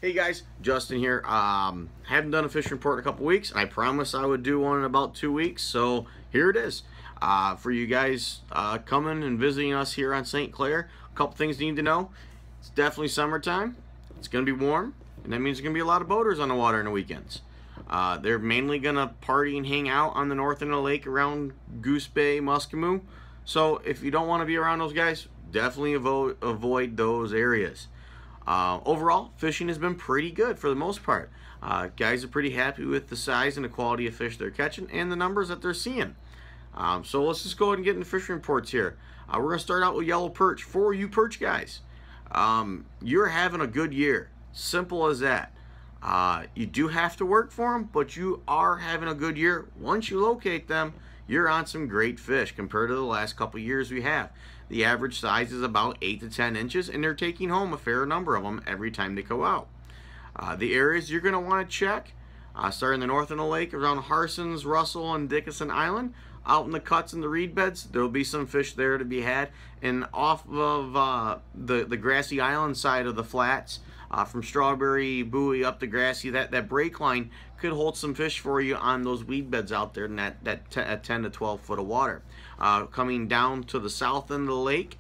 Hey guys, Justin here. Haven't done a fishing report in a couple weeks, and I promised I would do one in about 2 weeks, so here it is. For you guys coming and visiting us here on St. Clair, a couple things you need to know. It's definitely summertime. It's going to be warm, and that means there's going to be a lot of boaters on the water on the weekends. They're mainly going to party and hang out on the north end of the lake around Goose Bay, Muskemoo. So if you don't want to be around those guys, definitely avoid those areas. Overall, fishing has been pretty good for the most part. Guys are pretty happy with the size and the quality of fish they're catching and the numbers that they're seeing. So let's just go ahead and get into fishing reports here. We're going to start out with yellow perch. For you perch guys, you're having a good year. Simple as that. You do have to work for them, but you are having a good year. Once you locate them, you're on some great fish compared to the last couple years we have. The average size is about 8 to 10 inches, and they're taking home a fair number of them every time they go out. The areas you're going to want to check, starting the north of the lake around Harson's, Russell, and Dickinson Island. Out in the cuts and the reed beds, there will be some fish there to be had. And off of the grassy island side of the flats, from Strawberry Buoy up to Grassy, that break line could hold some fish for you on those weed beds out there in that 10 to 12 foot of water. Coming down to the south end of the lake,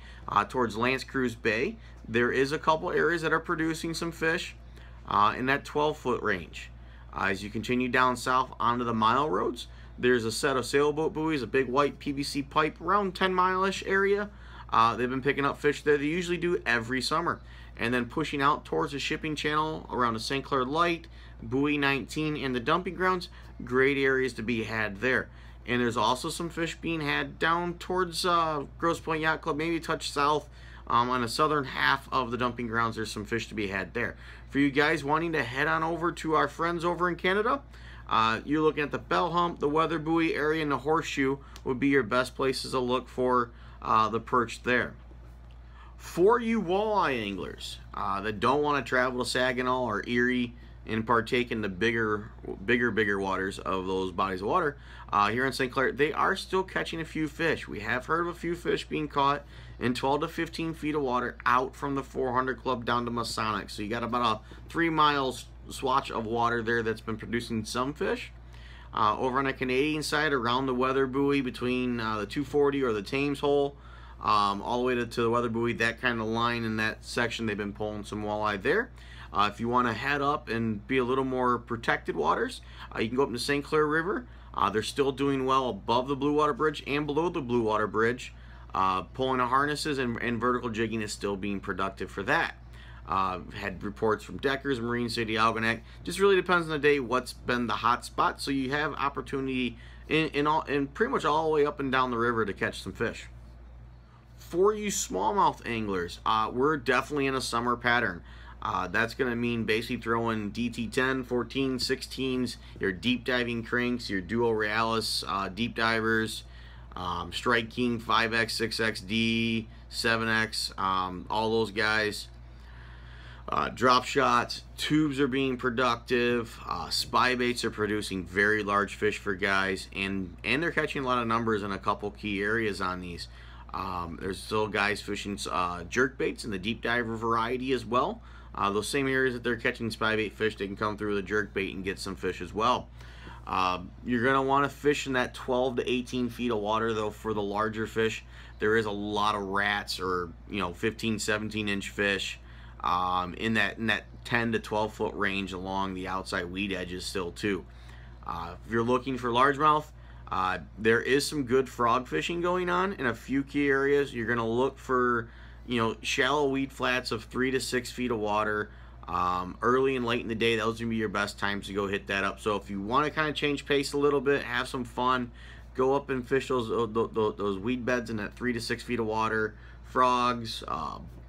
towards Lance Cruz Bay, there is a couple areas that are producing some fish in that 12 foot range. As you continue down south onto the mile roads, there's a set of sailboat buoys, a big white PVC pipe around 10 mile-ish area. They've been picking up fish there. They usually do every summer. And then pushing out towards the shipping channel around the St. Clair Light, Buoy 19, and the dumping grounds, great areas to be had there. And there's also some fish being had down towards Grosse Pointe Yacht Club, maybe a touch south on the southern half of the dumping grounds. There's some fish to be had there. For you guys wanting to head on over to our friends over in Canada, you're looking at the Bell Hump, the Weather Buoy area, and the Horseshoe would be your best places to look for the perch there. For you walleye anglers that don't want to travel to Saginaw or Erie and partake in the bigger waters of those bodies of water, here in St. Clair, they are still catching a few fish. We have heard of a few fish being caught in 12 to 15 feet of water out from the 400 Club down to Masonic. So you got about a 3 mile swatch of water there that's been producing some fish. Over on the Canadian side, around the Weather Buoy between the 240 or the Thames Hole, all the way to the Weather Buoy, that kind of line in that section, they've been pulling some walleye there. If you want to head up and be a little more protected waters, you can go up to St. Clair River. They're still doing well above the Blue Water Bridge and below the Blue Water Bridge. Pulling of harnesses and vertical jigging is still being productive for that. Had reports from Deckers, Marine City, Algonac. Just really depends on the day what's been the hot spot. So you have opportunity in pretty much all the way up and down the river to catch some fish. For you smallmouth anglers, we're definitely in a summer pattern. That's going to mean basically throwing DT10, 14, 16s, your deep diving cranks, your Duo Realis deep divers, Strike King 5X, 6XD, 7X, all those guys. Drop shots, tubes are being productive, spy baits are producing very large fish for guys, and they're catching a lot of numbers in a couple key areas on these. There's still guys fishing jerk baits in the deep diver variety as well. Those same areas that they're catching spy bait fish, they can come through with a jerk bait and get some fish as well. You're going to want to fish in that 12 to 18 feet of water though for the larger fish. There is a lot of rats or 15, 17 inch fish in that 10 to 12 foot range along the outside weed edges still too. If you're looking for largemouth, there is some good frog fishing going on in a few key areas. You're going to look for shallow weed flats of 3 to 6 feet of water. Early and late in the day, those are going to be your best times to go hit that up. So if you want to kind of change pace a little bit, have some fun, go up and fish those weed beds in that 3 to 6 feet of water. Frogs,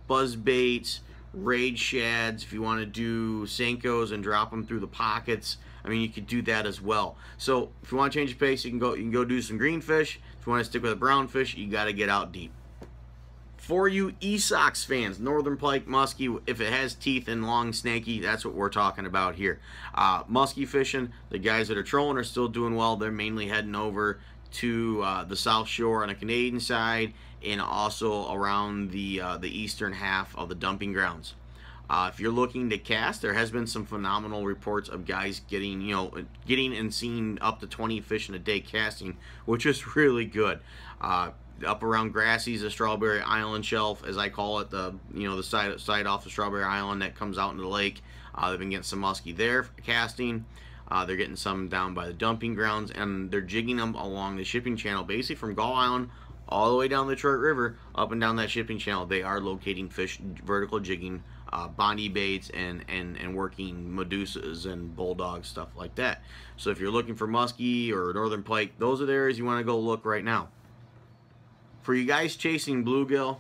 buzz baits, raid shads. If you want to do Senkos and drop them through the pockets, I mean, you could do that as well. So if you want to change the pace, you can go do some greenfish. If you want to stick with a brown fish, you got to get out deep. For you Esox fans, northern pike, muskie, if it has teeth and long snaky, that's what we're talking about here. Muskie fishing, the guys that are trolling are still doing well. They're mainly heading over to the South Shore on the Canadian side and also around the eastern half of the dumping grounds. If you're looking to cast, there has been some phenomenal reports of guys getting and seeing up to 20 fish in a day casting, which is really good. Up around Grassy's, the Strawberry Island shelf, as I call it, the side off the Strawberry Island that comes out into the lake. They've been getting some muskie there for casting. They're getting some down by the dumping grounds, and they're jigging them along the shipping channel, basically from Gull Island all the way down the Detroit River, up and down that shipping channel. They are locating fish, vertical jigging, Bondi baits, and working Medusas and bulldogs, stuff like that. So if you're looking for muskie or northern pike, those are the areas you want to go look right now. For you guys chasing bluegill,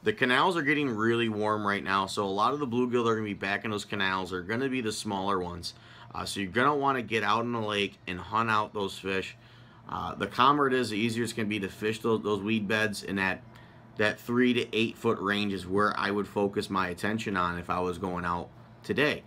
the canals are getting really warm right now, so a lot of the bluegill that are going to be back in those canals are going to be the smaller ones. So you're going to want to get out in the lake and hunt out those fish. The calmer it is, the easier it's going to be to fish those weed beds, and that 3 to 8 foot range is where I would focus my attention on if I was going out today.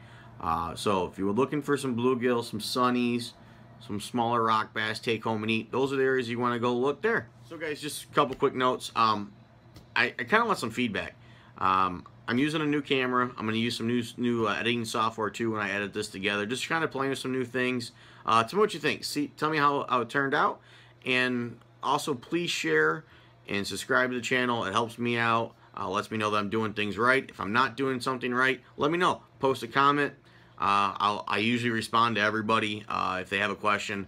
So if you were looking for some bluegill, some sunnies, some smaller rock bass, take home and eat, those are the areas you want to go look there. So guys, just a couple quick notes. I kind of want some feedback. I'm using a new camera. I'm going to use some new editing software too when I edit this together. Just kind of playing with some new things. Tell me what you think. Tell me how it turned out. And also please share and subscribe to the channel. It helps me out. Lets me know that I'm doing things right. If I'm not doing something right, let me know. Post a comment. I usually respond to everybody if they have a question.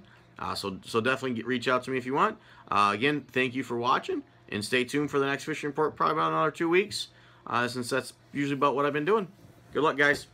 So definitely reach out to me if you want. Again, thank you for watching, and stay tuned for the next fishing report, probably about another 2 weeks, since that's usually about what I've been doing. Good luck, guys.